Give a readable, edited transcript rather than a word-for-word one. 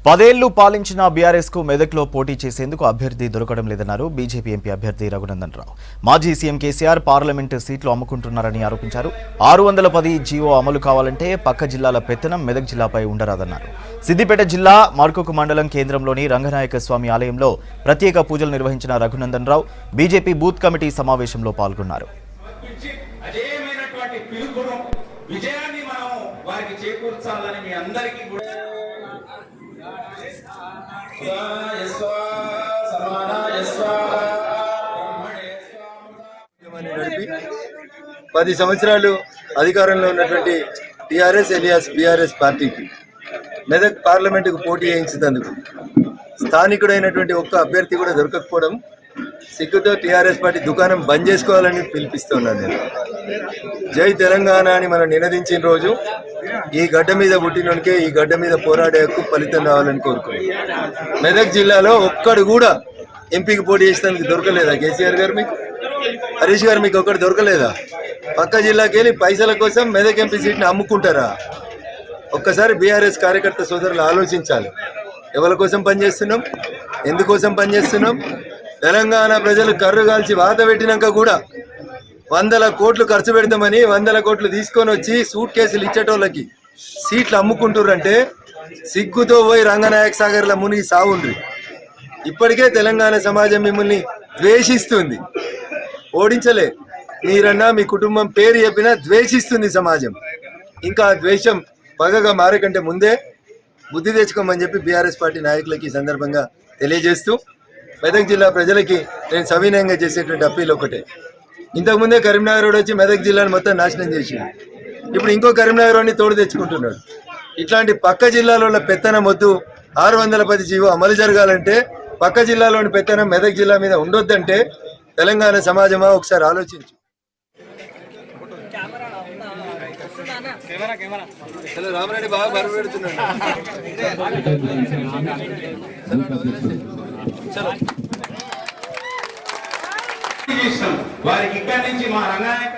10 ఏళ్లు పాలించిన బీఆర్ఎస్ కు మెదక్లో పోటీ చేసేందుకు అభ్యర్థి దొరకడం లేదన్నారు బీజేపీ ఎంపీ అభ్యర్థి రఘునందన్ రావు. మాజీ సీఎం కేసీఆర్ పార్లమెంటు సీట్లు అమ్ముకుంటున్నారని ఆరోపించారు. 610 జీవో అమలు కావాలంటే పక్క జిల్లాల పెత్తనం మెదక్ జిల్లాపై ఉండరాదన్నారు. సిద్దిపేట జిల్లా మార్కొక మండలం కేంద్రంలోని రంగనాయక స్వామి ఆలయంలో ప్రత్యేక పూజలు నిర్వహించిన Raghunandan Rao BJP booth committee సమావేశంలో పాల్గొన్నారు. విజయాన్ని మనం వారికి చేకూర్చాలని మీ అందరికీ కూడా 10 సంవత్సరాలు అధికారంలో ఉన్నటువంటి టీఆర్ఎస్ ఎలియాస్ బీఆర్ఎస్ పార్టీకి మెదక్ పార్లమెంటుకు పోటీ చేయించినందుకు స్థానికుడైనటువంటి ఒక్క అభ్యర్థి కూడా దొరకకపోవడం సిగ్గుతో టీఆర్ఎస్ పార్టీ దుకాణం బంద్ చేసుకోవాలని పిలిపిస్తున్నాను. నేను జై తెలంగాణ అని మనం నినదించిన రోజు ఈ గడ్డ మీద పుట్టినోనికే ఈ గడ్డ మీద పోరాడే హక్కు ఫలితం రావాలని కోరుకున్నాను. మెదక్ జిల్లాలో ఒక్కడు కూడా ఎంపీకి పోటీ చేసేందుకు దొరకలేదా? కేసీఆర్ గారు మీకు, హరీష్ గారు మీకు ఒక్కడు దొరకలేదా? పక్క జిల్లాకి వెళ్ళి పైసల కోసం మెదక్ ఎంపీ సీట్ని అమ్ముకుంటారా? ఒక్కసారి బీఆర్ఎస్ కార్యకర్త సోదరులు ఆలోచించాలి. ఎవరి కోసం పనిచేస్తున్నాం, ఎందుకోసం పనిచేస్తున్నాం? తెలంగాణ ప్రజలు కర్రు కాల్చి వాత పెట్టినాక కూడా 100 కోట్లు ఖర్చు పెడతామని 100 కోట్లు తీసుకొని వచ్చి సూట్ కేసులు ఇచ్చేటోళ్ళకి సీట్లు అమ్ముకుంటుర్రంటే సిగ్గుతో పోయి రంగనాయక సాగర్ల మునిగి సావుండ్రి. ఇప్పటికే తెలంగాణ సమాజం మిమ్మల్ని ద్వేషిస్తుంది. ఓడించలే మీరన్నా మీ కుటుంబం పేరు చెప్పినా ద్వేషిస్తుంది సమాజం. ఇంకా ద్వేషం పగగా మారకంటే ముందే బుద్ధి తెచ్చుకోమని చెప్పి బీఆర్ఎస్ పార్టీ నాయకులకి ఈ సందర్భంగా తెలియజేస్తూ మెదక్ జిల్లా ప్రజలకి నేను సవినయంగా చేసేటువంటి అప్పీల్ ఒకటే. ఇంతకుముందే కరీంనగర్ రోడ్ వచ్చి మెదక్ జిల్లాను మొత్తం నాశనం చేసిండు. ఇప్పుడు ఇంకో కరీంనగర్ రోడ్ని తోడు తెచ్చుకుంటున్నాడు. ఇట్లాంటి పక్క జిల్లాలో పెత్తనం వద్దు. 610 జీవో అమలు జరగాలంటే పక్క జిల్లాలోని పెత్తనం మెదక్ జిల్లా మీద ఉండొద్దంటే తెలంగాణ సమాజమా ఒకసారి ఆలోచించు. రామరెడ్డి బాగా బరువు పెడుతున్నాడు. వారికి ఇక్కడి నుంచి మా రంగాయక